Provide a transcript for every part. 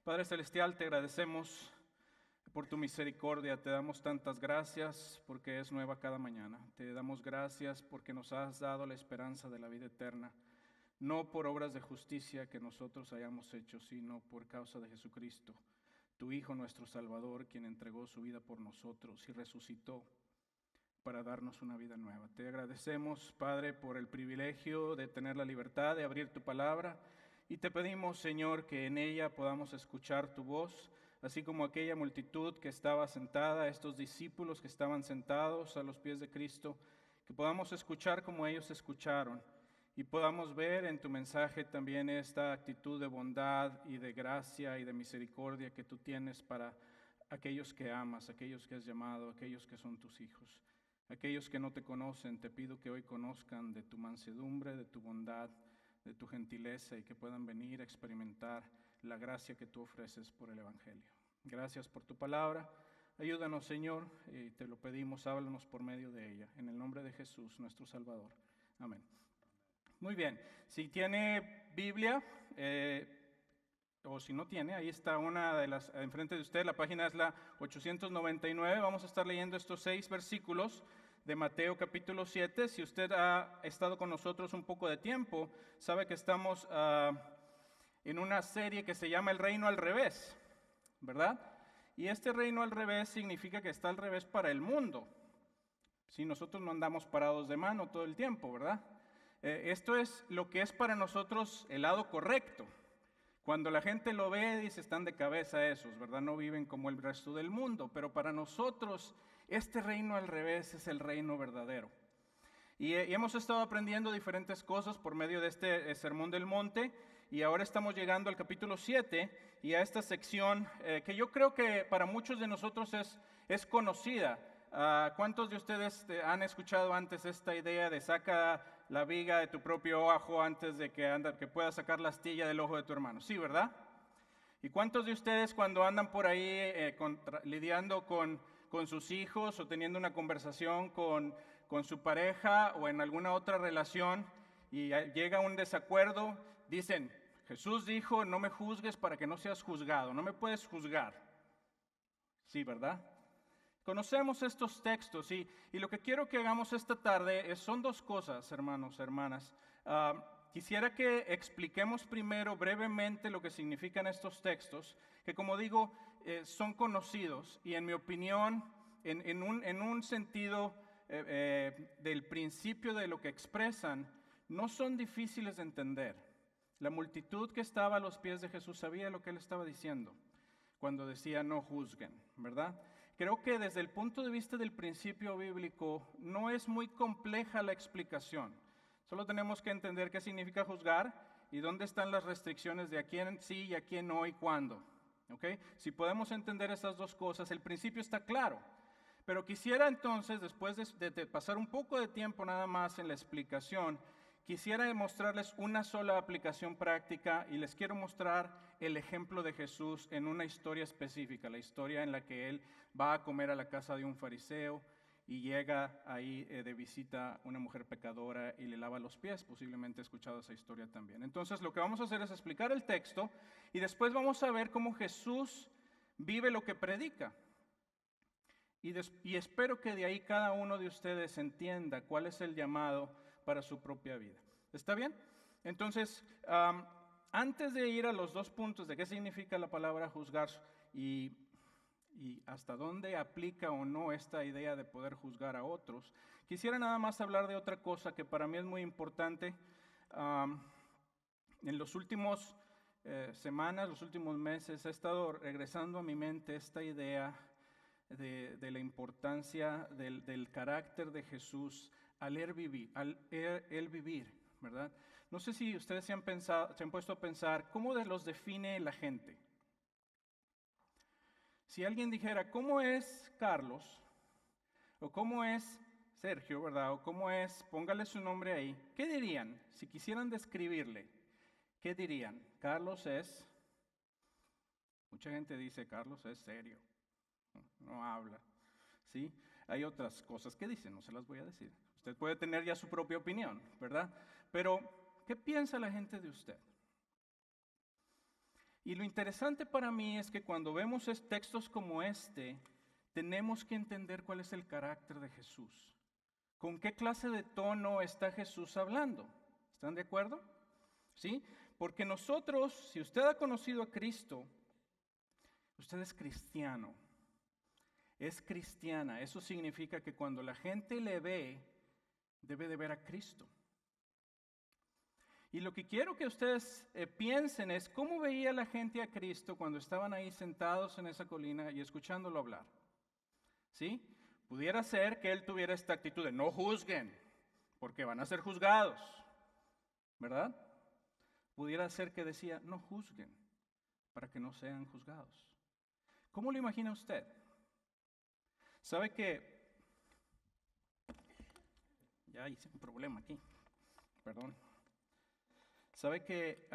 Padre Celestial, te agradecemos por tu misericordia, te damos tantas gracias porque es nueva cada mañana. Te damos gracias porque nos has dado la esperanza de la vida eterna, no por obras de justicia que nosotros hayamos hecho, sino por causa de Jesucristo, tu Hijo nuestro Salvador, quien entregó su vida por nosotros y resucitó para darnos una vida nueva. Te agradecemos, Padre, por el privilegio de tener la libertad de abrir tu palabra y te pedimos, Señor, que en ella podamos escuchar tu voz, así como aquella multitud que estaba sentada, estos discípulos que estaban sentados a los pies de Cristo, que podamos escuchar como ellos escucharon y podamos ver en tu mensaje también esta actitud de bondad y de gracia y de misericordia que tú tienes para aquellos que amas, aquellos que has llamado, aquellos que son tus hijos. Aquellos que no te conocen, te pido que hoy conozcan de tu mansedumbre, de tu bondad, de tu gentileza y que puedan venir a experimentar la gracia que tú ofreces por el Evangelio. Gracias por tu palabra. Ayúdanos, Señor, y te lo pedimos, háblanos por medio de ella. En el nombre de Jesús, nuestro Salvador. Amén. Muy bien, si tiene Biblia, o si no tiene, ahí está una de las, enfrente de usted, la página es la 899. Vamos a estar leyendo estos 6 versículos de Mateo capítulo 7. Si usted ha estado con nosotros un poco de tiempo, sabe que estamos en una serie que se llama El Reino al Revés, ¿verdad? Y este reino al revés significa que está al revés para el mundo. Si nosotros no andamos parados de mano todo el tiempo, ¿verdad? Esto es lo que es para nosotros el lado correcto. Cuando la gente lo ve, dice, están de cabeza esos, ¿verdad? No viven como el resto del mundo. Pero para nosotros, este reino al revés es el reino verdadero. Y hemos estado aprendiendo diferentes cosas por medio de este Sermón del Monte. Y ahora estamos llegando al capítulo 7 y a esta sección que yo creo que para muchos de nosotros es conocida. ¿Cuántos de ustedes han escuchado antes esta idea de saca la viga de tu propio ojo antes de que puedas sacar la astilla del ojo de tu hermano? Sí, ¿verdad? ¿Y cuántos de ustedes cuando andan por ahí lidiando con sus hijos o teniendo una conversación con su pareja o en alguna otra relación y llega un desacuerdo, dicen, Jesús dijo, no me juzgues para que no seas juzgado, no me puedes juzgar? Sí, ¿verdad? Conocemos estos textos y lo que quiero que hagamos esta tarde son 2 cosas, hermanos, hermanas. Quisiera que expliquemos primero brevemente lo que significan estos textos, que como digo, son conocidos y en mi opinión, en un sentido del principio de lo que expresan, no son difíciles de entender. La multitud que estaba a los pies de Jesús sabía lo que él estaba diciendo cuando decía no juzguen, ¿verdad? Creo que desde el punto de vista del principio bíblico no es muy compleja la explicación. Solo tenemos que entender qué significa juzgar y dónde están las restricciones de a quién sí y a quién no y cuándo. ¿Okay? Si podemos entender esas 2 cosas, el principio está claro. Pero quisiera entonces, después de pasar un poco de tiempo nada más en la explicación, quisiera mostrarles una sola aplicación práctica y les quiero mostrar el ejemplo de Jesús en una historia específica, la historia en la que él va a comer a la casa de un fariseo y llega ahí de visita una mujer pecadora y le lava los pies. Posiblemente he escuchado esa historia también. Entonces lo que vamos a hacer es explicar el texto y después vamos a ver cómo Jesús vive lo que predica. Y espero que de ahí cada uno de ustedes entienda cuál es el llamado para su propia vida. ¿Está bien? Entonces, antes de ir a los 2 puntos de qué significa la palabra juzgar y hasta dónde aplica o no esta idea de poder juzgar a otros, quisiera nada más hablar de otra cosa que para mí es muy importante. En los últimos semanas, los últimos meses, ha estado regresando a mi mente esta idea de la importancia del carácter de Jesús al él vivir, ¿verdad? No sé si ustedes se han puesto a pensar cómo los define la gente. Si alguien dijera, ¿cómo es Carlos? O ¿cómo es Sergio, verdad? O ¿cómo es, póngale su nombre ahí? ¿Qué dirían? Si quisieran describirle, ¿qué dirían? Carlos es, mucha gente dice, Carlos es serio, no habla, ¿sí? Hay otras cosas que dicen, no se las voy a decir. Usted puede tener ya su propia opinión, ¿verdad? Pero, ¿qué piensa la gente de usted? Y lo interesante para mí es que cuando vemos textos como este, tenemos que entender cuál es el carácter de Jesús. ¿Con qué clase de tono está Jesús hablando? ¿Están de acuerdo? ¿Sí? Porque nosotros, si usted ha conocido a Cristo, usted es cristiano, es cristiana. Eso significa que cuando la gente le ve, debe de ver a Cristo. Y lo que quiero que ustedes piensen es cómo veía la gente a Cristo cuando estaban ahí sentados en esa colina y escuchándolo hablar. ¿Sí? Pudiera ser que él tuviera esta actitud de no juzguen, porque van a ser juzgados, ¿verdad? Pudiera ser que decía no juzguen, para que no sean juzgados. ¿Cómo lo imagina usted? ¿Sabe que ya hice un problema aquí? Perdón. ¿Sabe que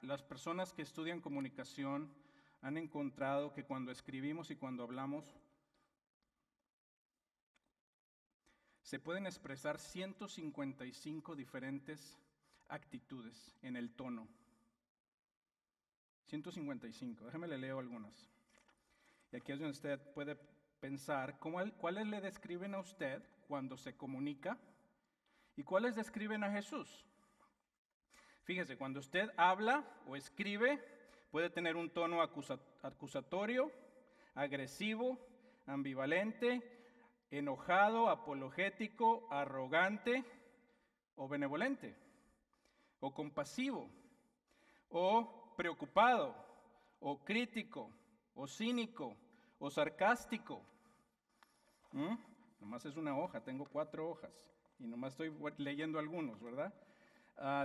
las personas que estudian comunicación han encontrado que cuando escribimos y cuando hablamos se pueden expresar 155 diferentes actitudes en el tono? 155, déjeme le leo algunas. Y aquí es donde usted puede pensar cuáles le describen a usted cuando se comunica y cuáles describen a Jesús. Fíjese, cuando usted habla o escribe, puede tener un tono acusatorio, agresivo, ambivalente, enojado, apologético, arrogante o benevolente, o compasivo, o preocupado, o crítico, o cínico, o sarcástico. Nomás es una hoja, tengo 4 hojas y nomás estoy leyendo algunos, ¿verdad?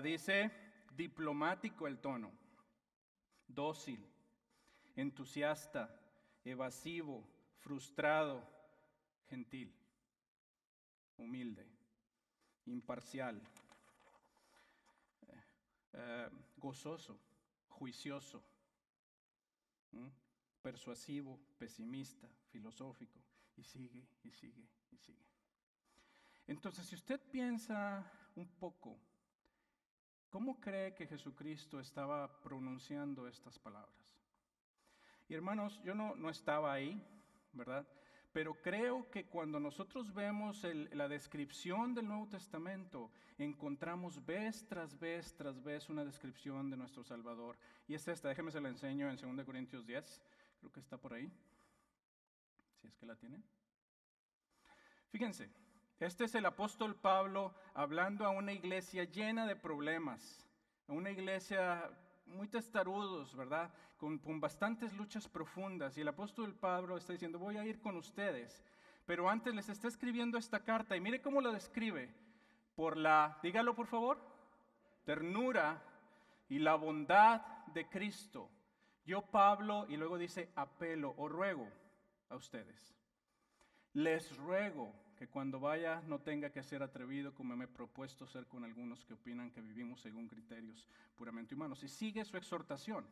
Dice diplomático el tono, dócil, entusiasta, evasivo, frustrado, gentil, humilde, imparcial, gozoso, juicioso, persuasivo, pesimista, filosófico, y sigue, y sigue, y sigue. Entonces, si usted piensa un poco, ¿cómo cree que Jesucristo estaba pronunciando estas palabras? Y hermanos, yo no estaba ahí, ¿verdad? Pero creo que cuando nosotros vemos la descripción del Nuevo Testamento, encontramos vez tras vez tras vez una descripción de nuestro Salvador. Y es esta, déjeme se la enseño en 2 Corintios 10, creo que está por ahí, si es que la tienen. Fíjense, este es el apóstol Pablo hablando a una iglesia llena de problemas, a una iglesia muy testarudos, ¿verdad? Con bastantes luchas profundas. Y el apóstol Pablo está diciendo, voy a ir con ustedes. Pero antes les está escribiendo esta carta. Y mire cómo la describe. Por dígalo por favor, ternura y la bondad de Cristo. Yo, Pablo, y luego dice, apelo o ruego a ustedes. Les ruego que cuando vaya no tenga que ser atrevido como me he propuesto ser con algunos que opinan que vivimos según criterios puramente humanos. Y sigue su exhortación.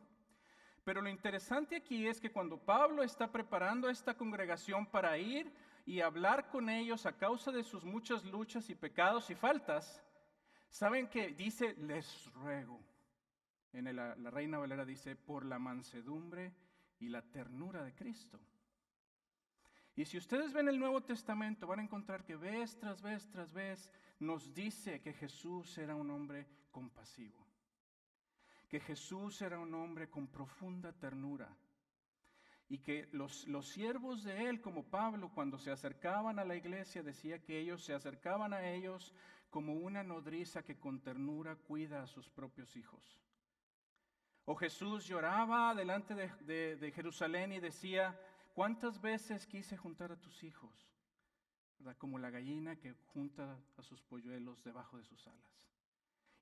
Pero lo interesante aquí es que cuando Pablo está preparando a esta congregación para ir y hablar con ellos a causa de sus muchas luchas y pecados y faltas, ¿saben qué dice? Les ruego. En la Reina Valera dice, por la mansedumbre y la ternura de Cristo. Y si ustedes ven el Nuevo Testamento, van a encontrar que vez tras vez tras vez nos dice que Jesús era un hombre compasivo, que Jesús era un hombre con profunda ternura, y que los siervos de él, como Pablo, cuando se acercaban a la iglesia, decía que ellos se acercaban a ellos como una nodriza que con ternura cuida a sus propios hijos. O Jesús lloraba delante de Jerusalén y decía, ¿cuántas veces quise juntar a tus hijos? ¿Verdad? Como la gallina que junta a sus polluelos debajo de sus alas.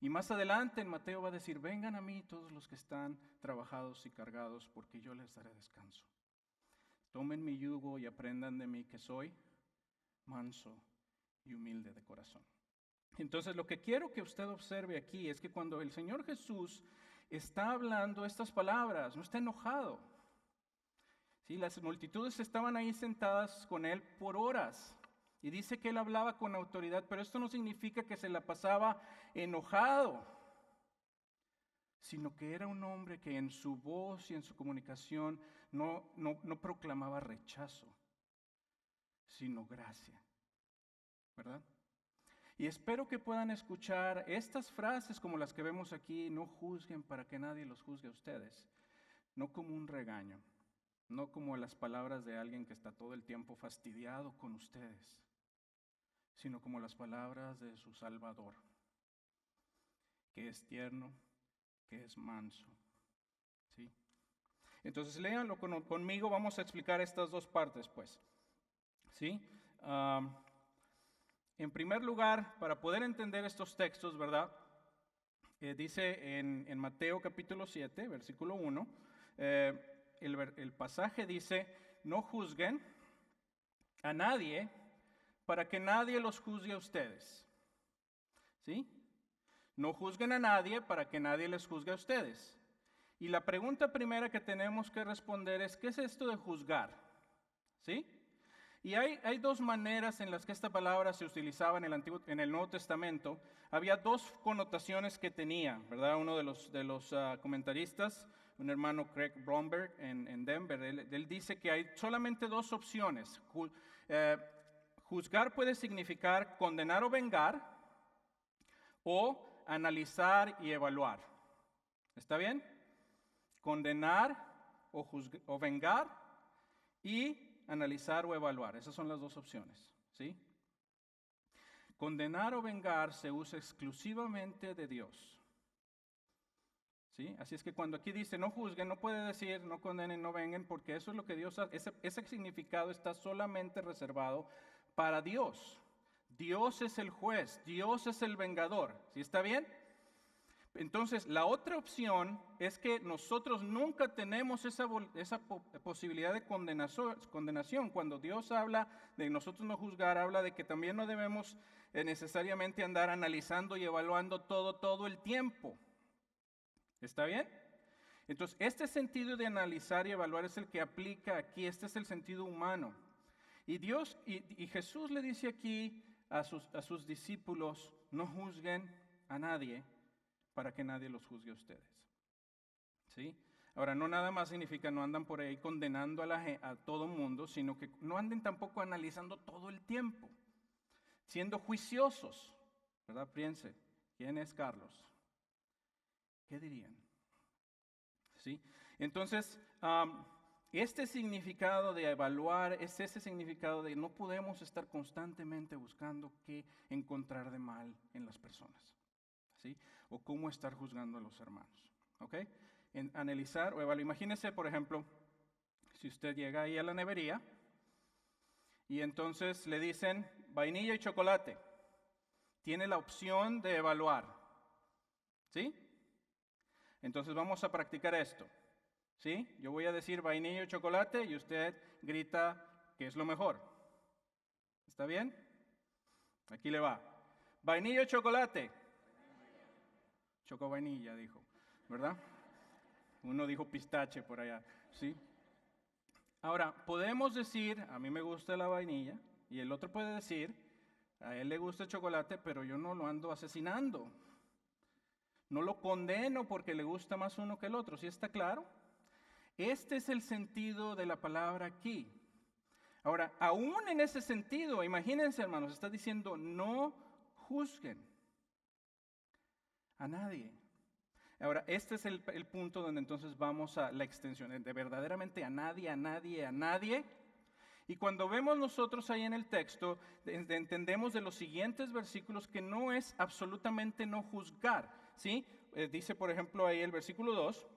Y más adelante en Mateo va a decir, vengan a mí todos los que están trabajados y cargados, porque yo les daré descanso. Tomen mi yugo y aprendan de mí que soy manso y humilde de corazón. Entonces lo que quiero que usted observe aquí es que cuando el Señor Jesús está hablando estas palabras, no está enojado. Sí, las multitudes estaban ahí sentadas con él por horas. Y dice que él hablaba con autoridad, pero esto no significa que se la pasaba enojado. sino que era un hombre que en su voz y en su comunicación no proclamaba rechazo, sino gracia, ¿verdad? Y espero que puedan escuchar estas frases como las que vemos aquí: no juzguen para que nadie los juzgue a ustedes, no como un regaño, no como las palabras de alguien que está todo el tiempo fastidiado con ustedes, sino como las palabras de su Salvador, que es tierno, que es manso, ¿sí? Entonces léanlo conmigo, vamos a explicar estas dos partes, pues, ¿sí? En primer lugar, para poder entender estos textos, ¿verdad? Dice en Mateo capítulo 7, versículo 1, el pasaje dice: no juzguen a nadie para que nadie los juzgue a ustedes, ¿sí? No juzguen a nadie para que nadie les juzgue a ustedes. Y la pregunta primera que tenemos que responder es: ¿qué es esto de juzgar? ¿Sí? Y hay dos maneras en las que esta palabra se utilizaba en el Nuevo Testamento. Había dos connotaciones que tenía, ¿verdad? Uno de los comentaristas, un hermano Craig Blomberg en Denver, él dice que hay solamente dos opciones. Juzgar puede significar condenar o vengar, o analizar y evaluar. ¿Está bien? Condenar o vengar, y analizar o evaluar. Esas son las dos opciones, ¿sí? Condenar o vengar se usa exclusivamente de Dios, ¿sí? Así es que cuando aquí dice no juzguen, no puede decir no condenen, no vengan, porque eso es lo que Dios hace. Ese significado está solamente reservado para Dios. Dios es el juez, Dios es el vengador, ¿sí está bien? Entonces, la otra opción es que nosotros nunca tenemos esa posibilidad de condenación. Cuando Dios habla de nosotros no juzgar, habla de que también no debemos necesariamente andar analizando y evaluando todo el tiempo. ¿Está bien? Entonces, este sentido de analizar y evaluar es el que aplica aquí. Este es el sentido humano. Y Jesús le dice aquí a sus discípulos: no juzguen a nadie para que nadie los juzgue a ustedes, ¿sí? Ahora, no nada más significa no andan por ahí condenando a todo mundo, sino que no anden tampoco analizando todo el tiempo, siendo juiciosos, ¿verdad? Piense, ¿quién es Carlos? ¿Qué dirían? ¿Sí? Entonces, este significado de evaluar es ese significado de no podemos estar constantemente buscando qué encontrar de mal en las personas, ¿sí? O cómo estar juzgando a los hermanos, ¿ok? En analizar o evaluar. Imagínese, por ejemplo, si usted llega ahí a la nevería y entonces le dicen vainilla y chocolate. Tiene la opción de evaluar, ¿sí? Entonces vamos a practicar esto, ¿sí? Yo voy a decir vainilla y chocolate y usted grita qué es lo mejor. ¿Está bien? Aquí le va. Vainilla y chocolate. Choco vainilla, dijo, ¿verdad? Uno dijo pistache por allá, ¿sí? Ahora, podemos decir, a mí me gusta la vainilla, y el otro puede decir, a él le gusta el chocolate, pero yo no lo ando asesinando. No lo condeno porque le gusta más uno que el otro, ¿sí está claro? Este es el sentido de la palabra aquí. Ahora, aún en ese sentido, imagínense, hermanos, está diciendo no juzguen a nadie. Ahora, este es el punto donde entonces vamos a la extensión, de verdaderamente a nadie, a nadie, a nadie. Y cuando vemos nosotros ahí en el texto, entendemos de los siguientes versículos que no es absolutamente no juzgar, ¿sí? Dice, por ejemplo, ahí el versículo 2,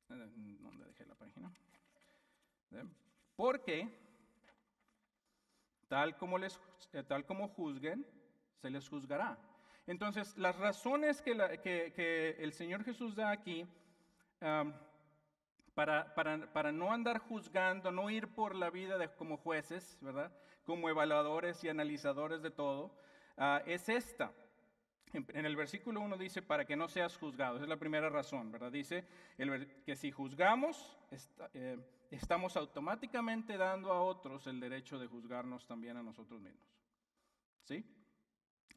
¿dónde dejé la página? Porque tal como juzguen, se les juzgará. Entonces, las razones que el Señor Jesús da aquí para no andar juzgando, no ir por la vida como jueces, ¿verdad? Como evaluadores y analizadores de todo, es esta. En el versículo 1 dice, para que no seas juzgado. Esa es la primera razón, ¿verdad? Dice que si juzgamos, estamos automáticamente dando a otros el derecho de juzgarnos también a nosotros mismos, ¿sí?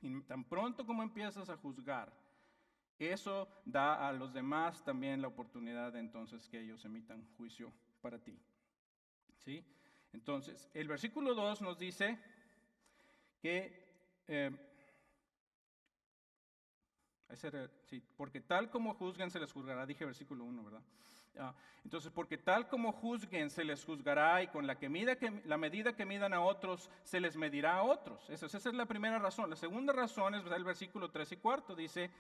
Y tan pronto como empiezas a juzgar Eso da a los demás también la oportunidad de entonces que ellos emitan juicio para ti. ¿Sí? Entonces, el versículo 2 nos dice que, porque tal como juzguen se les juzgará, dije versículo 1, ¿verdad? Entonces, porque tal como juzguen se les juzgará y con la medida que midan a otros se les medirá a otros. Esa es la primera razón. La segunda razón es el versículo 3 y 4, dice,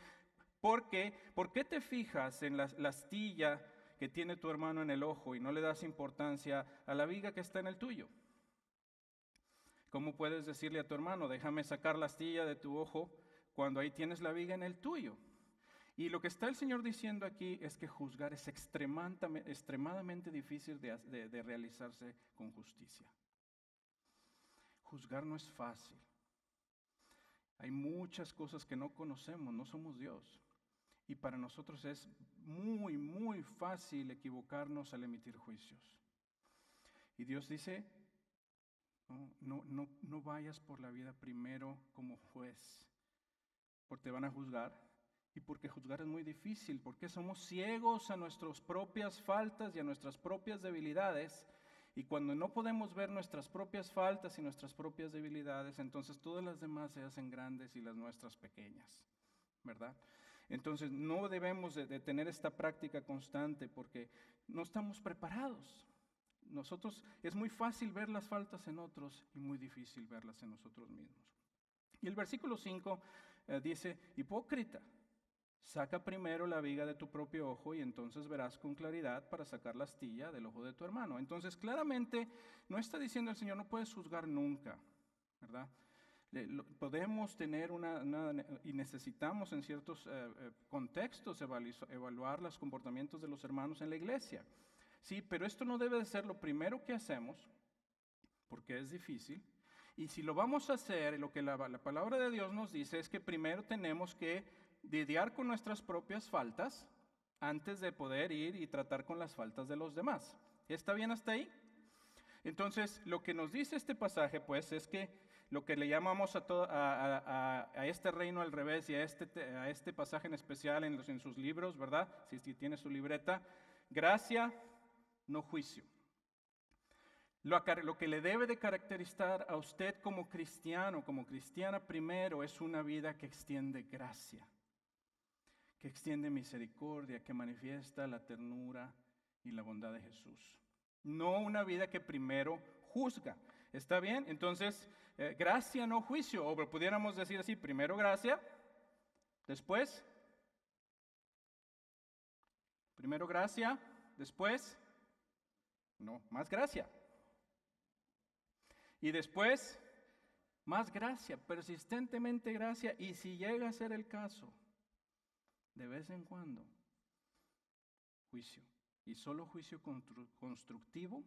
¿por qué te fijas en la astilla que tiene tu hermano en el ojo y no le das importancia a la viga que está en el tuyo? ¿Cómo puedes decirle a tu hermano, déjame sacar la astilla de tu ojo cuando ahí tienes la viga en el tuyo? Y lo que está el Señor diciendo aquí es que juzgar es extremadamente difícil de realizarse con justicia. Juzgar no es fácil. Hay muchas cosas que no conocemos, no somos Dios. Y para nosotros es muy, muy fácil equivocarnos al emitir juicios. Y Dios dice, no vayas por la vida primero como juez, porque te van a juzgar. Y porque juzgar es muy difícil, porque somos ciegos a nuestras propias faltas y a nuestras propias debilidades. Y cuando no podemos ver nuestras propias faltas y nuestras propias debilidades, entonces todas las demás se hacen grandes y las nuestras pequeñas, ¿verdad? Entonces no debemos de tener esta práctica constante porque no estamos preparados. Es muy fácil ver las faltas en otros y muy difícil verlas en nosotros mismos. Y el versículo 5 dice, hipócrita, saca primero la viga de tu propio ojo y entonces verás con claridad para sacar la astilla del ojo de tu hermano. Entonces claramente no está diciendo el Señor, no puedes juzgar nunca, ¿verdad? Podemos tener y necesitamos en ciertos contextos evaluar los comportamientos de los hermanos en la iglesia. Sí, pero esto no debe de ser lo primero que hacemos, porque es difícil. Y si lo vamos a hacer, lo que la palabra de Dios nos dice es que primero tenemos que lidiar con nuestras propias faltas antes de poder ir y tratar con las faltas de los demás. ¿Está bien hasta ahí? Entonces, lo que nos dice este pasaje, pues, es que lo que le llamamos a este reino al revés y a este pasaje en especial en sus libros, ¿verdad? Si tiene su libreta, gracia, no juicio. Lo que le debe de caracterizar a usted como cristiano, como cristiana primero, es una vida que extiende gracia, que extiende misericordia, que manifiesta la ternura y la bondad de Jesús. No una vida que primero juzga. ¿Está bien? Entonces, gracia, no juicio. O pudiéramos decir así, primero gracia, después, primero gracia, después, no, más gracia. Y después, más gracia, persistentemente gracia. Y si llega a ser el caso, de vez en cuando, juicio. Y solo juicio constructivo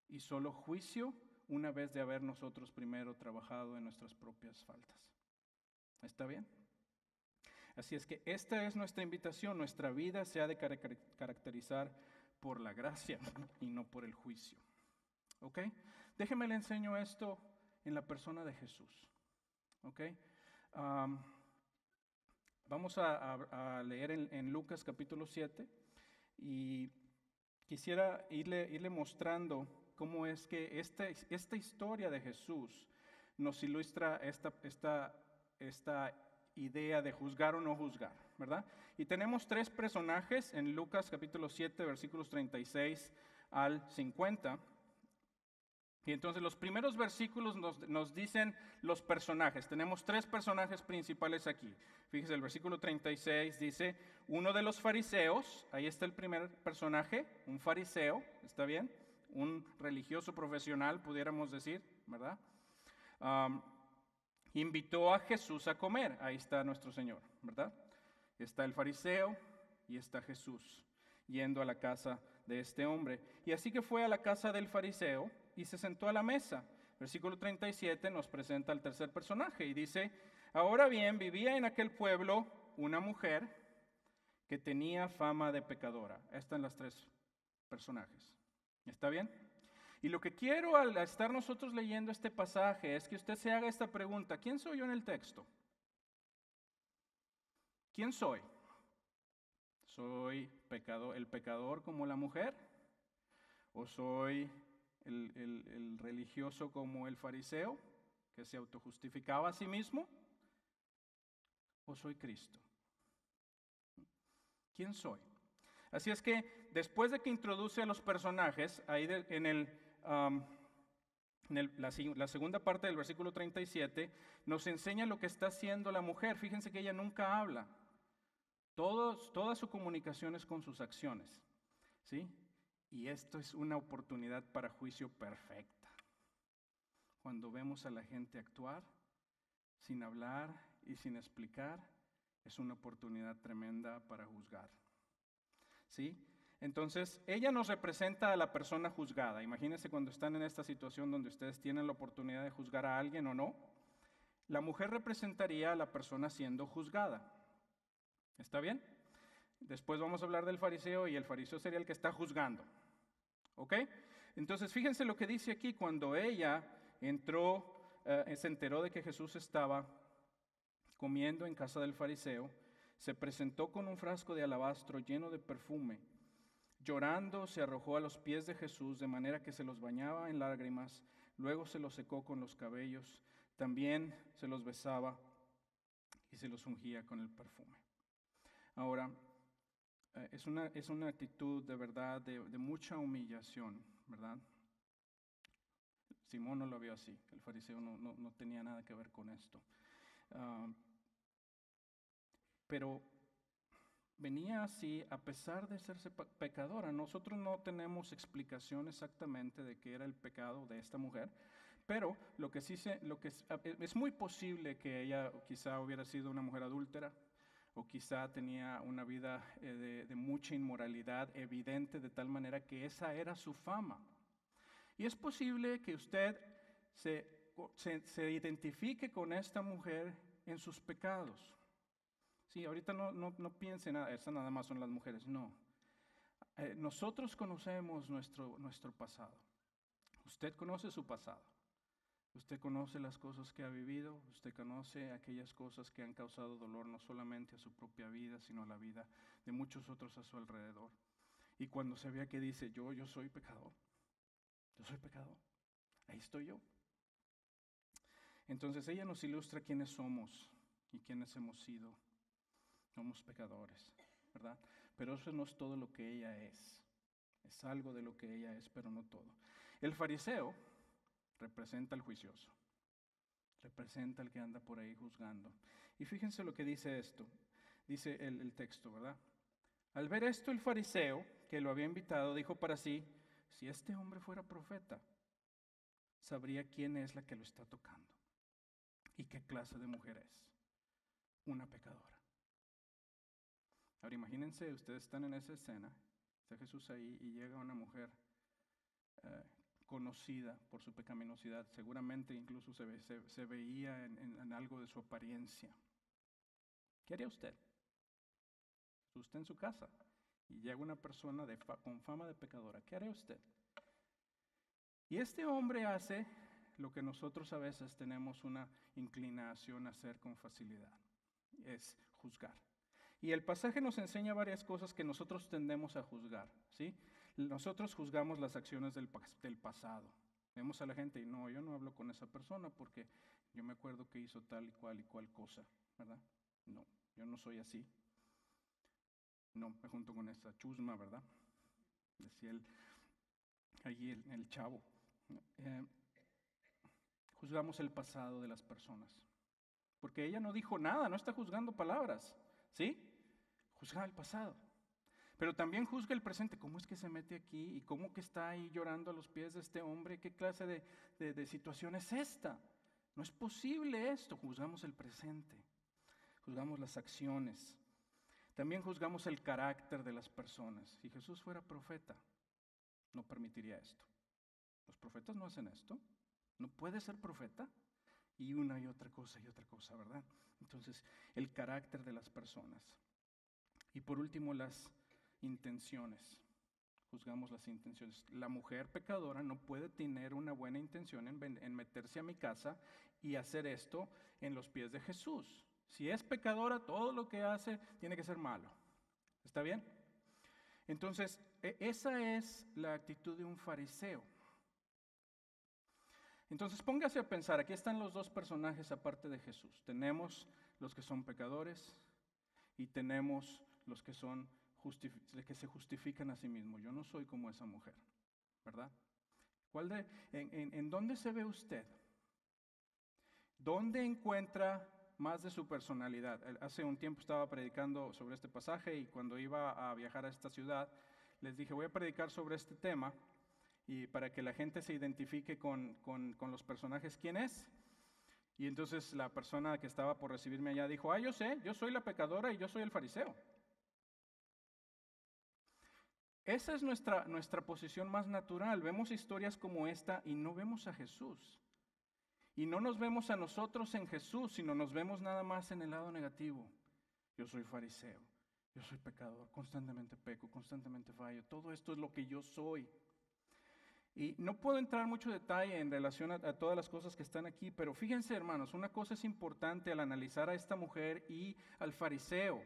y solo juicio una vez de haber nosotros primero trabajado en nuestras propias faltas. ¿Está bien? Así es que esta es nuestra invitación. Nuestra vida se ha de caracterizar por la gracia y no por el juicio. ¿Ok? Déjeme le enseño esto en la persona de Jesús. ¿Ok? Vamos a leer en Lucas capítulo 7 y quisiera irle mostrando cómo es que esta historia de Jesús nos ilustra esta idea de juzgar o no juzgar, ¿verdad? Y tenemos tres personajes en Lucas capítulo 7, versículos 36 al 50. Y entonces los primeros versículos nos dicen los personajes. Tenemos tres personajes principales aquí. Fíjese, el versículo 36 dice, uno de los fariseos, ahí está el primer personaje, un fariseo, ¿está bien? Un religioso profesional, pudiéramos decir, ¿verdad? Invitó a Jesús a comer, ahí está nuestro Señor, ¿verdad? Está el fariseo y está Jesús yendo a la casa de este hombre. Y así que fue a la casa del fariseo y se sentó a la mesa. Versículo 37 nos presenta al tercer personaje y dice, ahora bien, vivía en aquel pueblo una mujer que tenía fama de pecadora. Están los tres personajes. ¿Está bien? Y lo que quiero al estar nosotros leyendo este pasaje es que usted se haga esta pregunta, ¿quién soy yo en el texto? ¿Quién soy? ¿Soy el pecador como la mujer? ¿O soy el religioso como el fariseo, que se autojustificaba a sí mismo? ¿O soy Cristo? ¿Quién soy? Así es que después de que introduce a los personajes, ahí la segunda parte del versículo 37, nos enseña lo que está haciendo la mujer. Fíjense que ella nunca habla. Toda su comunicación es con sus acciones, ¿sí? Y esto es una oportunidad para juicio perfecta. Cuando vemos a la gente actuar sin hablar y sin explicar, es una oportunidad tremenda para juzgar, ¿sí? Entonces, ella nos representa a la persona juzgada. Imagínense cuando están en esta situación donde ustedes tienen la oportunidad de juzgar a alguien o no. La mujer representaría a la persona siendo juzgada. ¿Está bien? Después vamos a hablar del fariseo y el fariseo sería el que está juzgando. ¿Ok? Entonces, fíjense lo que dice aquí. Cuando ella entró, se enteró de que Jesús estaba comiendo en casa del fariseo, se presentó con un frasco de alabastro lleno de perfume. Llorando, se arrojó a los pies de Jesús, de manera que se los bañaba en lágrimas, luego se los secó con los cabellos, también se los besaba y se los ungía con el perfume. Ahora, es una actitud de verdad de mucha humillación, ¿verdad? Simón no lo vio así, el fariseo no tenía nada que ver con esto. Pero venía así a pesar de ser pecadora. Nosotros no tenemos explicación exactamente de qué era el pecado de esta mujer, pero lo que es muy posible que ella quizá hubiera sido una mujer adúltera, o quizá tenía una vida de mucha inmoralidad evidente, de tal manera que esa era su fama. Y es posible que usted se identifique con esta mujer en sus pecados. Sí, ahorita no piensen, estas nada más son las mujeres, no. Nosotros conocemos nuestro pasado. Usted conoce su pasado. Usted conoce las cosas que ha vivido. Usted conoce aquellas cosas que han causado dolor no solamente a su propia vida, sino a la vida de muchos otros a su alrededor. Y cuando se vea que dice, yo soy pecador. Yo soy pecador. Ahí estoy yo. Entonces ella nos ilustra quiénes somos y quiénes hemos sido. Somos pecadores, ¿verdad? Pero eso no es todo lo que ella es. Es algo de lo que ella es, pero no todo. El fariseo representa al juicioso. Representa al que anda por ahí juzgando. Y fíjense lo que dice esto. Dice el texto, ¿verdad? Al ver esto, el fariseo, que lo había invitado, dijo para sí, si este hombre fuera profeta, sabría quién es la que lo está tocando y qué clase de mujer es. Una pecadora. Ahora imagínense, ustedes están en esa escena, está Jesús ahí y llega una mujer conocida por su pecaminosidad, seguramente incluso se veía en algo de su apariencia. ¿Qué haría usted? Usted en su casa y llega una persona con fama de pecadora, ¿qué haría usted? Y este hombre hace lo que nosotros a veces tenemos una inclinación a hacer con facilidad, es juzgar. Y el pasaje nos enseña varias cosas que nosotros tendemos a juzgar, ¿sí? Nosotros juzgamos las acciones del pasado. Vemos a la gente y no, yo no hablo con esa persona porque yo me acuerdo que hizo tal y cual cosa, ¿verdad? No, yo no soy así. No, me junto con esa chusma, ¿verdad? Decía allí el chavo. Juzgamos el pasado de las personas. Porque ella no dijo nada, no está juzgando palabras, ¿sí? Juzga el pasado. Pero también juzga el presente. ¿Cómo es que se mete aquí? ¿Y cómo que está ahí llorando a los pies de este hombre? ¿Qué clase de situación es esta? No es posible esto. Juzgamos el presente. Juzgamos las acciones. También juzgamos el carácter de las personas. Si Jesús fuera profeta, no permitiría esto. Los profetas no hacen esto. No puede ser profeta. Y una y otra cosa, ¿verdad? Entonces, el carácter de las personas. Y por último, las intenciones. Juzgamos las intenciones. La mujer pecadora no puede tener una buena intención en meterse a mi casa y hacer esto en los pies de Jesús. Si es pecadora, todo lo que hace tiene que ser malo. ¿Está bien? Entonces, esa es la actitud de un fariseo. Entonces, póngase a pensar, aquí están los dos personajes aparte de Jesús. Tenemos los que son pecadores y tenemos los que que se justifican a sí mismos. Yo no soy como esa mujer, ¿verdad? ¿En dónde se ve usted? ¿Dónde encuentra más de su personalidad? Hace un tiempo estaba predicando sobre este pasaje y cuando iba a viajar a esta ciudad, les dije, voy a predicar sobre este tema y para que la gente se identifique con los personajes, ¿quién es? Y entonces la persona que estaba por recibirme allá dijo, yo sé, yo soy la pecadora y yo soy el fariseo. Esa es nuestra posición más natural. Vemos historias como esta y no vemos a Jesús. Y no nos vemos a nosotros en Jesús, sino nos vemos nada más en el lado negativo. Yo soy fariseo, yo soy pecador, constantemente peco, constantemente fallo. Todo esto es lo que yo soy. Y no puedo entrar mucho detalle en relación a todas las cosas que están aquí, pero fíjense, hermanos, una cosa es importante al analizar a esta mujer y al fariseo.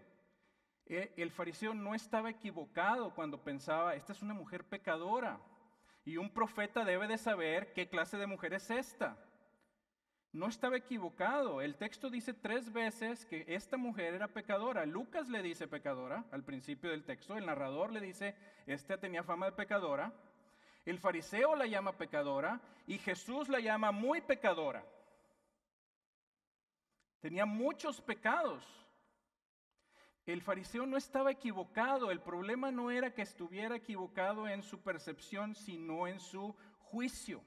El fariseo no estaba equivocado cuando pensaba, esta es una mujer pecadora y un profeta debe de saber qué clase de mujer es esta. No estaba equivocado. El texto dice 3 veces que esta mujer era pecadora. Lucas le dice pecadora al principio del texto. El narrador le dice, esta tenía fama de pecadora. El fariseo la llama pecadora y Jesús la llama muy pecadora. Tenía muchos pecados. El fariseo no estaba equivocado. El problema no era que estuviera equivocado en su percepción, sino en su juicio.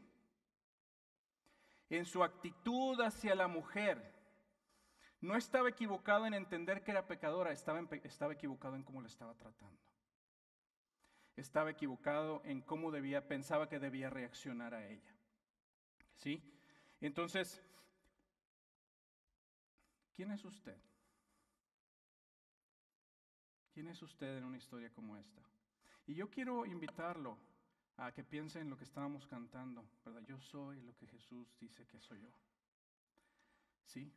En su actitud hacia la mujer. No estaba equivocado en entender que era pecadora, estaba equivocado en cómo la estaba tratando. Estaba equivocado en cómo pensaba que debía reaccionar a ella. ¿Sí? Entonces, ¿quién es usted? ¿Quién es usted en una historia como esta? Y yo quiero invitarlo a que piense en lo que estábamos cantando, ¿verdad? Yo soy lo que Jesús dice que soy yo. ¿Sí?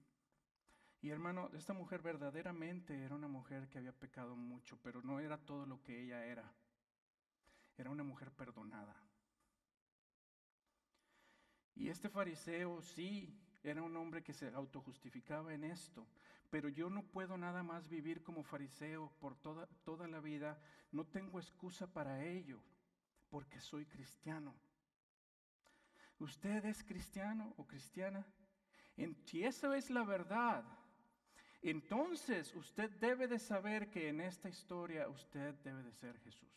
Y hermano, esta mujer verdaderamente era una mujer que había pecado mucho, pero no era todo lo que ella era. Era una mujer perdonada. Y este fariseo sí, era un hombre que se autojustificaba en esto, pero yo no puedo nada más vivir como fariseo por toda la vida. No tengo excusa para ello, porque soy cristiano. ¿Usted es cristiano o cristiana? Si esa es la verdad, entonces usted debe de saber que en esta historia usted debe de ser Jesús.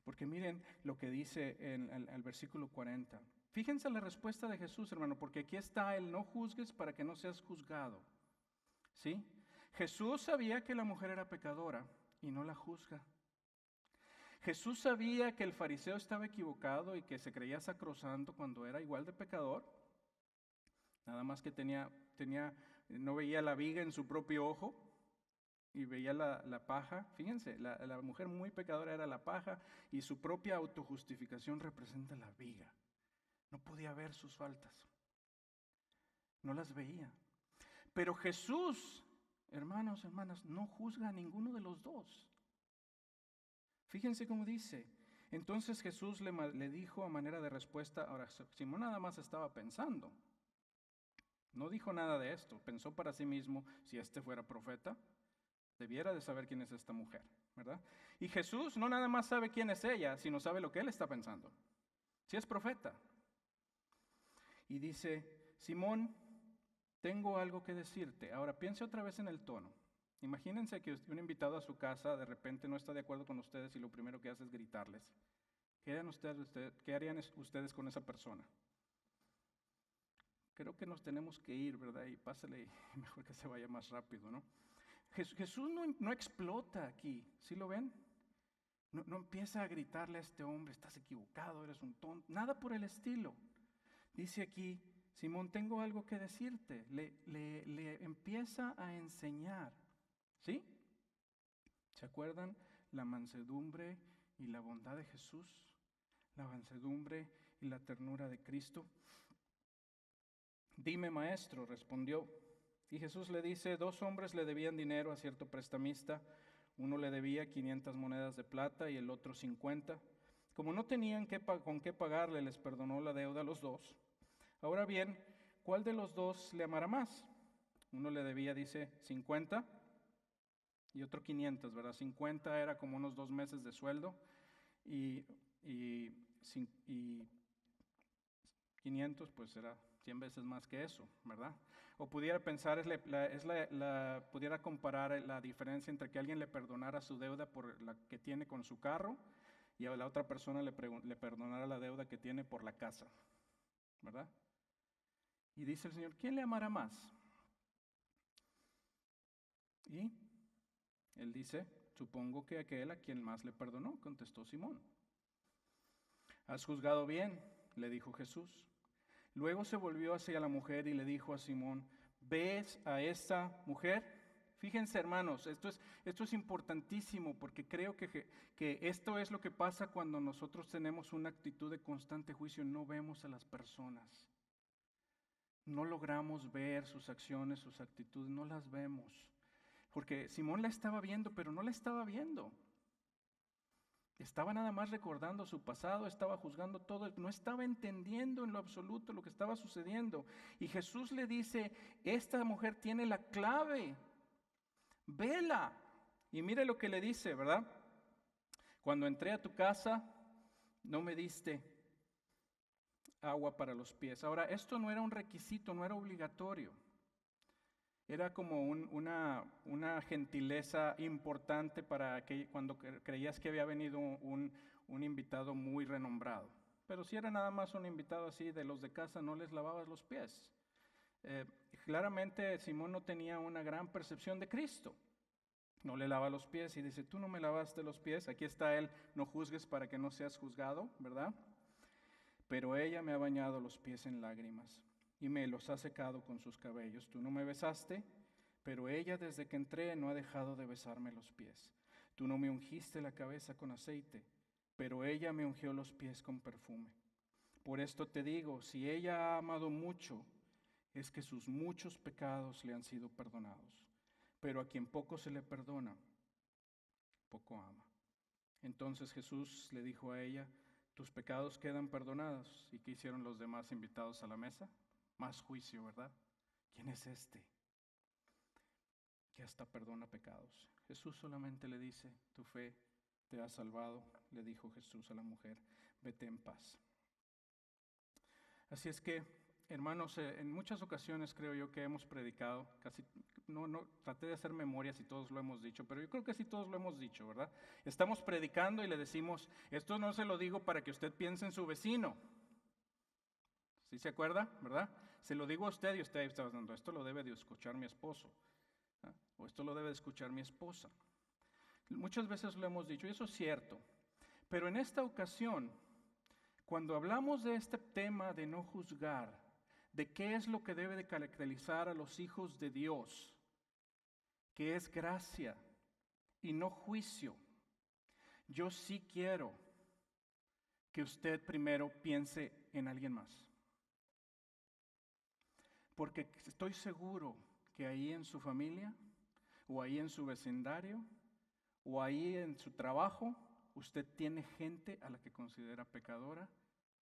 Porque miren lo que dice en el versículo 40. Fíjense la respuesta de Jesús, hermano, porque aquí está el no juzgues para que no seas juzgado. ¿Sí? Jesús sabía que la mujer era pecadora y no la juzga. Jesús sabía que el fariseo estaba equivocado y que se creía sacrosanto cuando era igual de pecador. Nada más que no veía la viga en su propio ojo y veía la paja. Fíjense, la mujer muy pecadora era la paja y su propia autojustificación representa la viga. No podía ver sus faltas. No las veía. Pero Jesús, hermanos, hermanas, no juzga a ninguno de los dos. Fíjense cómo dice. Entonces Jesús le dijo a manera de respuesta, ahora Simón nada más estaba pensando. No dijo nada de esto. Pensó para sí mismo, si este fuera profeta, debiera de saber quién es esta mujer, ¿verdad? Y Jesús no nada más sabe quién es ella, sino sabe lo que él está pensando. Si es profeta. Y dice, Simón, tengo algo que decirte. Ahora piense otra vez en el tono. Imagínense que un invitado a su casa de repente no está de acuerdo con ustedes y lo primero que hace es gritarles. ¿Qué harían ustedes con esa persona? Creo que nos tenemos que ir, ¿verdad? Y pásale, mejor que se vaya más rápido, ¿no? Jesús no explota aquí, ¿sí lo ven? No empieza a gritarle a este hombre, estás equivocado, eres un tonto, nada por el estilo. Dice aquí, Simón, tengo algo que decirte. Le empieza a enseñar, ¿sí? ¿Se acuerdan? La mansedumbre y la bondad de Jesús, la mansedumbre y la ternura de Cristo. Dime, maestro, respondió, Y Jesús le dice, 2 hombres le debían dinero a cierto prestamista. Uno le debía 500 monedas de plata y el otro 50. Como no tenían con qué pagarle, les perdonó la deuda a los dos. Ahora bien, ¿cuál de los dos le amará más? Uno le debía, dice, 50 y otro 500, ¿verdad? 50 era como unos 2 meses de sueldo y 500 pues era 100 veces más que eso, ¿verdad? O pudiera pensar, pudiera comparar la diferencia entre que alguien le perdonara su deuda por la que tiene con su carro y a la otra persona le perdonara la deuda que tiene por la casa, ¿verdad? Y dice el Señor, ¿quién le amará más? Y él dice, supongo que aquel a quien más le perdonó, contestó Simón. Has juzgado bien, le dijo Jesús. Luego se volvió hacia la mujer y le dijo a Simón, ¿ves a esta mujer? Fíjense, hermanos, esto es importantísimo porque creo que esto es lo que pasa cuando nosotros tenemos una actitud de constante juicio. No vemos a las personas. No logramos ver sus acciones, sus actitudes, no las vemos. Porque Simón la estaba viendo, pero no la estaba viendo. Estaba nada más recordando su pasado, estaba juzgando todo, no estaba entendiendo en lo absoluto lo que estaba sucediendo. Y Jesús le dice, esta mujer tiene la clave, vela. Y mire lo que le dice, ¿verdad? Cuando entré a tu casa, no me diste agua para los pies. Ahora, esto no era un requisito, no era obligatorio. Era como una gentileza importante para que cuando creías que había venido un invitado muy renombrado. Pero si era nada más un invitado así de los de casa, no les lavabas los pies. Claramente Simón no tenía una gran percepción de Cristo. No le lava los pies y dice, tú no me lavaste los pies. Aquí está él, no juzgues para que no seas juzgado, ¿verdad? Pero ella me ha bañado los pies en lágrimas y me los ha secado con sus cabellos. Tú no me besaste, pero ella desde que entré no ha dejado de besarme los pies. Tú no me ungiste la cabeza con aceite, pero ella me ungió los pies con perfume. Por esto te digo, si ella ha amado mucho, es que sus muchos pecados le han sido perdonados. Pero a quien poco se le perdona, poco ama. Entonces Jesús le dijo a ella, tus pecados quedan perdonados. ¿Y qué hicieron los demás invitados a la mesa? Más juicio, ¿verdad? ¿Quién es este que hasta perdona pecados? Jesús solamente le dice, tu fe te ha salvado, le dijo Jesús a la mujer, vete en paz. Así es que, hermanos, en muchas ocasiones creo yo que hemos predicado, traté de hacer memoria si todos lo hemos dicho, pero yo creo que sí todos lo hemos dicho, ¿verdad? Estamos predicando y le decimos, esto no se lo digo para que usted piense en su vecino. ¿Sí se acuerda, verdad? Se lo digo a usted y usted está diciendo, esto lo debe de escuchar mi esposo, ¿ah? O esto lo debe de escuchar mi esposa. Muchas veces lo hemos dicho y eso es cierto, pero en esta ocasión, cuando hablamos de este tema de no juzgar, de qué es lo que debe de caracterizar a los hijos de Dios, que es gracia y no juicio, yo sí quiero que usted primero piense en alguien más. Porque estoy seguro que ahí en su familia, o ahí en su vecindario, o ahí en su trabajo, usted tiene gente a la que considera pecadora,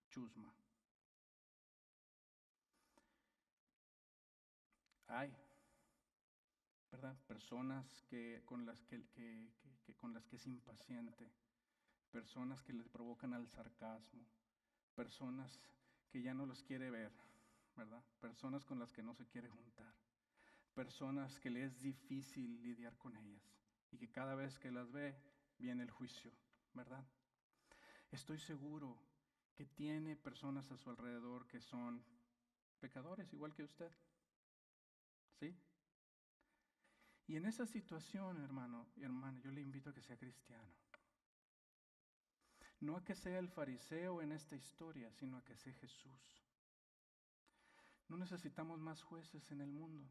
chusma. Hay, ¿verdad? Personas con las que es impaciente, personas que le provocan al sarcasmo, personas que ya no los quiere ver, ¿verdad? Personas con las que no se quiere juntar, personas que le es difícil lidiar con ellas y que cada vez que las ve viene el juicio, ¿verdad? Estoy seguro que tiene personas a su alrededor que son pecadores igual que usted, ¿sí? Y en esa situación, hermano y hermana, yo le invito a que sea cristiano. No a que sea el fariseo en esta historia, sino a que sea Jesús. No necesitamos más jueces en el mundo.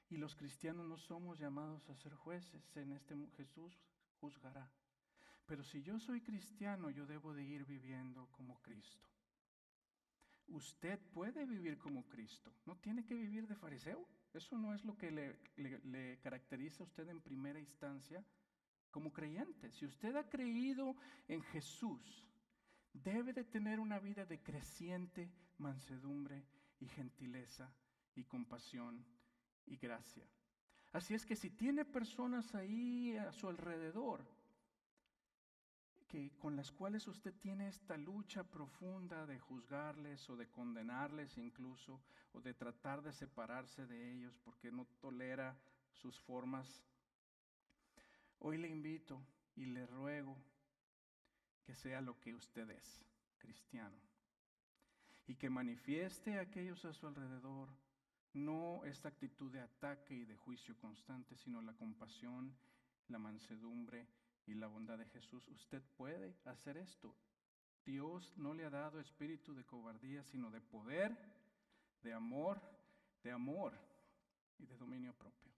Y los cristianos no somos llamados a ser jueces. Jesús juzgará. Pero si yo soy cristiano, yo debo de ir viviendo como Cristo. usted puede vivir como Cristo. No tiene que vivir de fariseo. Eso no es lo que le caracteriza a usted en primera instancia como creyente. Si usted ha creído en Jesús, debe de tener una vida de creciente mansedumbre y gentileza y compasión y gracia. Así es que si tiene personas ahí a su alrededor con las cuales usted tiene esta lucha profunda de juzgarles o de condenarles incluso, o de tratar de separarse de ellos porque no tolera sus formas, hoy le invito y le ruego que sea lo que usted es, cristiano, y que manifieste a aquellos a su alrededor no esta actitud de ataque y de juicio constante, sino la compasión, la mansedumbre y la bondad de Jesús. Usted puede hacer esto. Dios no le ha dado espíritu de cobardía, sino de poder, de amor y de dominio propio.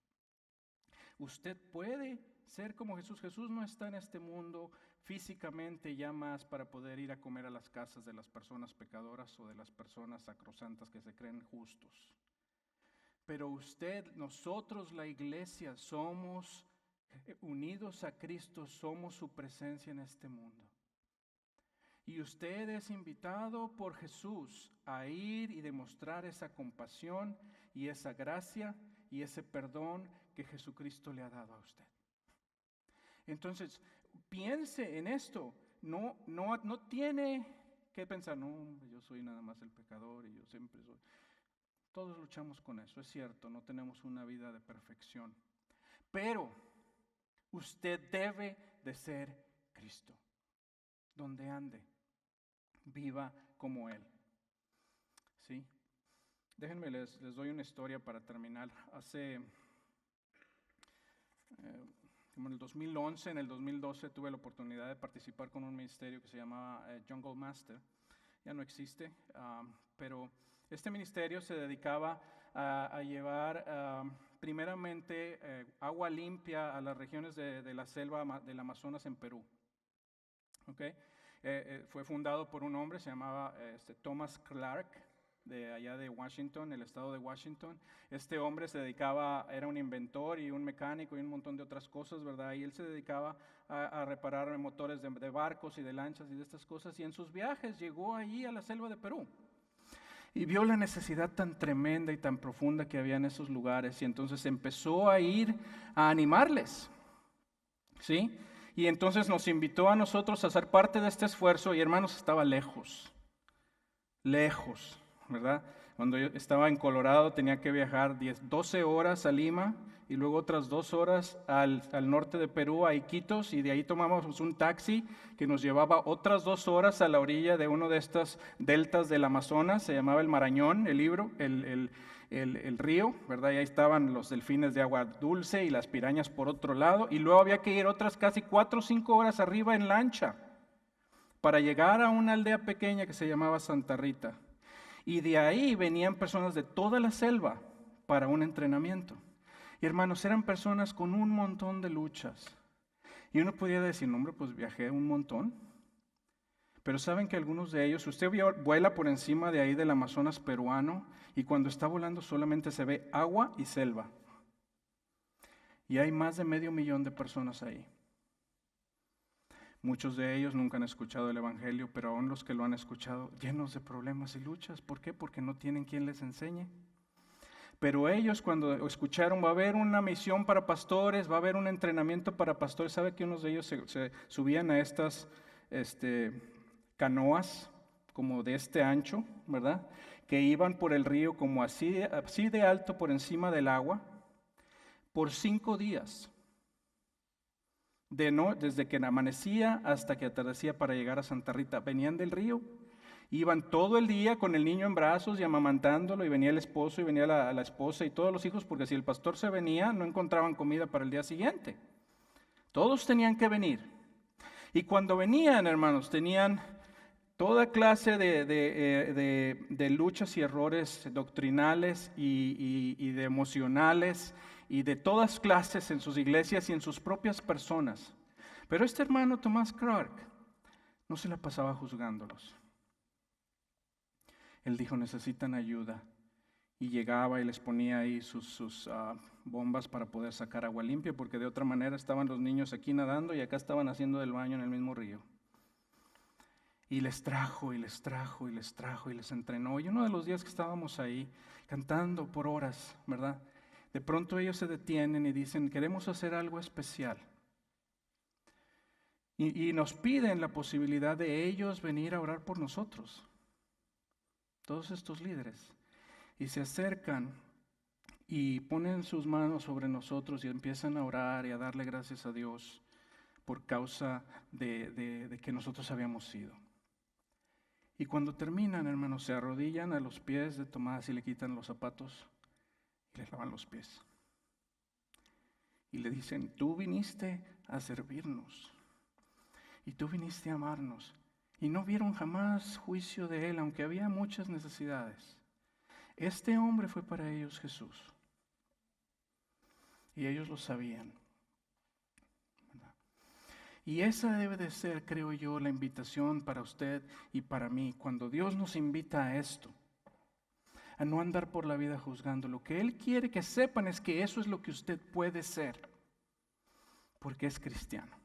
Usted puede ser como Jesús. Jesús no está en este mundo físicamente ya más para poder ir a comer a las casas de las personas pecadoras o de las personas sacrosantas que se creen justos. Pero nosotros la iglesia somos unidos a Cristo, somos su presencia en este mundo. Y usted es invitado por Jesús a ir y demostrar esa compasión y esa gracia y ese perdón que Jesucristo le ha dado a usted. Entonces, piense en esto. No tiene que pensar, no, yo soy nada más el pecador y yo siempre soy. Todos luchamos con eso, es cierto, no tenemos una vida de perfección. Pero usted debe de ser Cristo. Donde ande, viva como Él. ¿Sí? Déjenme, les doy una historia para terminar. Hace, como en el 2011, en el 2012 tuve la oportunidad de participar con un ministerio que se llamaba Jungle Master. Ya no existe, pero este ministerio se dedicaba a llevar primeramente agua limpia a las regiones de la selva del Amazonas en Perú. ¿Okay? Fue fundado por un hombre, se llamaba Thomas Clark, de allá de Washington, el estado de Washington. Este hombre se dedicaba, era un inventor y un mecánico y un montón de otras cosas, ¿verdad? Y él se dedicaba a reparar motores de barcos y de lanchas y de estas cosas. Y en sus viajes llegó allí a la selva de Perú. Y vio la necesidad tan tremenda y tan profunda que había en esos lugares. Y entonces empezó a ir a animarles. ¿Sí? Y entonces nos invitó a nosotros a ser parte de este esfuerzo. Y hermanos, estaba lejos, ¿verdad? Cuando yo estaba en Colorado tenía que viajar 12 horas a Lima y luego otras 2 horas al norte de Perú, a Iquitos, y de ahí tomamos un taxi que nos llevaba otras 2 horas a la orilla de uno de estas deltas del Amazonas, se llamaba el Marañón, el río, ¿verdad? Y ahí estaban los delfines de agua dulce y las pirañas por otro lado, y luego había que ir otras casi 4 o 5 horas arriba en lancha para llegar a una aldea pequeña que se llamaba Santa Rita. Y de ahí venían personas de toda la selva para un entrenamiento. Y hermanos, eran personas con un montón de luchas. Y uno podía decir, no, hombre, pues viajé un montón. Pero saben que algunos de ellos, usted vuela por encima de ahí del Amazonas peruano y cuando está volando solamente se ve agua y selva. Y hay más de 500,000 de personas ahí. Muchos de ellos nunca han escuchado el Evangelio, pero aún los que lo han escuchado, llenos de problemas y luchas. ¿Por qué? Porque no tienen quien les enseñe. Pero ellos cuando escucharon, va a haber una misión para pastores, va a haber un entrenamiento para pastores. ¿Sabe que unos de ellos se subían a estas canoas como de este ancho, ¿verdad? Que iban por el río como así de alto por encima del agua por 5 días. Desde que amanecía hasta que atardecía para llegar a Santa Rita. Venían del río, iban todo el día con el niño en brazos y amamantándolo, y venía el esposo y venía la esposa y todos los hijos, porque si el pastor se venía no encontraban comida para el día siguiente. Todos tenían que venir. Y cuando venían, hermanos, tenían toda clase de luchas y errores doctrinales y de emocionales y de todas clases en sus iglesias y en sus propias personas. Pero este hermano Thomas Clark no se la pasaba juzgándolos. Él dijo, necesitan ayuda. Y llegaba y les ponía ahí sus bombas para poder sacar agua limpia, porque de otra manera estaban los niños aquí nadando y acá estaban haciendo del baño en el mismo río. Y les trajo, y les trajo, y les trajo, y les entrenó. Y uno de los días que estábamos ahí, cantando por horas, ¿verdad? De pronto ellos se detienen y dicen, queremos hacer algo especial. Y nos piden la posibilidad de ellos venir a orar por nosotros. Todos estos líderes. Y se acercan y ponen sus manos sobre nosotros y empiezan a orar y a darle gracias a Dios por causa de que nosotros habíamos ido. Y cuando terminan, hermanos, se arrodillan a los pies de Tomás y le quitan los zapatos y les lavan los pies. Y le dicen, tú viniste a servirnos y tú viniste a amarnos. Y no vieron jamás juicio de él, aunque había muchas necesidades. Este hombre fue para ellos Jesús. Y ellos lo sabían. Y esa debe de ser, creo yo, la invitación para usted y para mí. Cuando Dios nos invita a esto, a no andar por la vida juzgando, lo que Él quiere que sepan es que eso es lo que usted puede ser, porque es cristiano.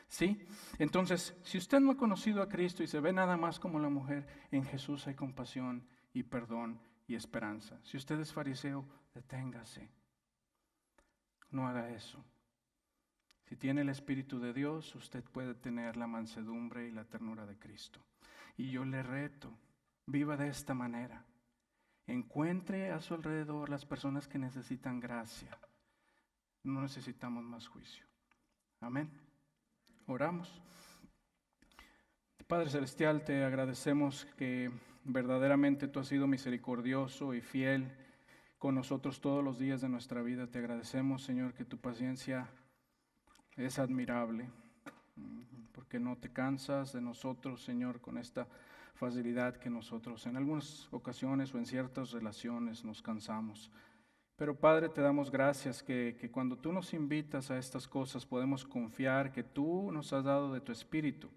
¿Sí? Entonces, si usted no ha conocido a Cristo y se ve nada más como la mujer, en Jesús hay compasión y perdón y esperanza. Si usted es fariseo, deténgase. No haga eso. Si tiene el Espíritu de Dios, usted puede tener la mansedumbre y la ternura de Cristo. Y yo le reto, viva de esta manera. Encuentre a su alrededor las personas que necesitan gracia. No necesitamos más juicio. Amén. Oramos. Padre Celestial, te agradecemos que verdaderamente tú has sido misericordioso y fiel con nosotros todos los días de nuestra vida. Te agradecemos, Señor, que tu paciencia es admirable, porque no te cansas de nosotros, Señor, con esta facilidad que nosotros en algunas ocasiones o en ciertas relaciones nos cansamos. Pero Padre, te damos gracias que cuando tú nos invitas a estas cosas podemos confiar que tú nos has dado de tu Espíritu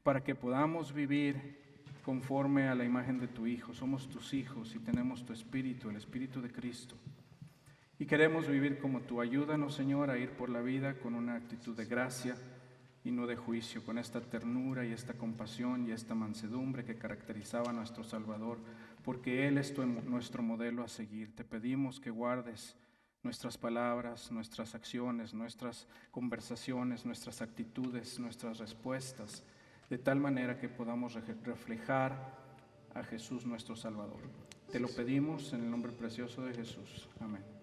para que podamos vivir conforme a la imagen de tu Hijo. Somos tus hijos y tenemos tu Espíritu, el Espíritu de Cristo. Y queremos vivir como tú. Ayúdanos, Señor, a ir por la vida con una actitud de gracia y no de juicio, con esta ternura y esta compasión y esta mansedumbre que caracterizaba a nuestro Salvador, porque Él es nuestro modelo a seguir. Te pedimos que guardes nuestras palabras, nuestras acciones, nuestras conversaciones, nuestras actitudes, nuestras respuestas, de tal manera que podamos reflejar a Jesús nuestro Salvador. Te lo pedimos en el nombre precioso de Jesús. Amén.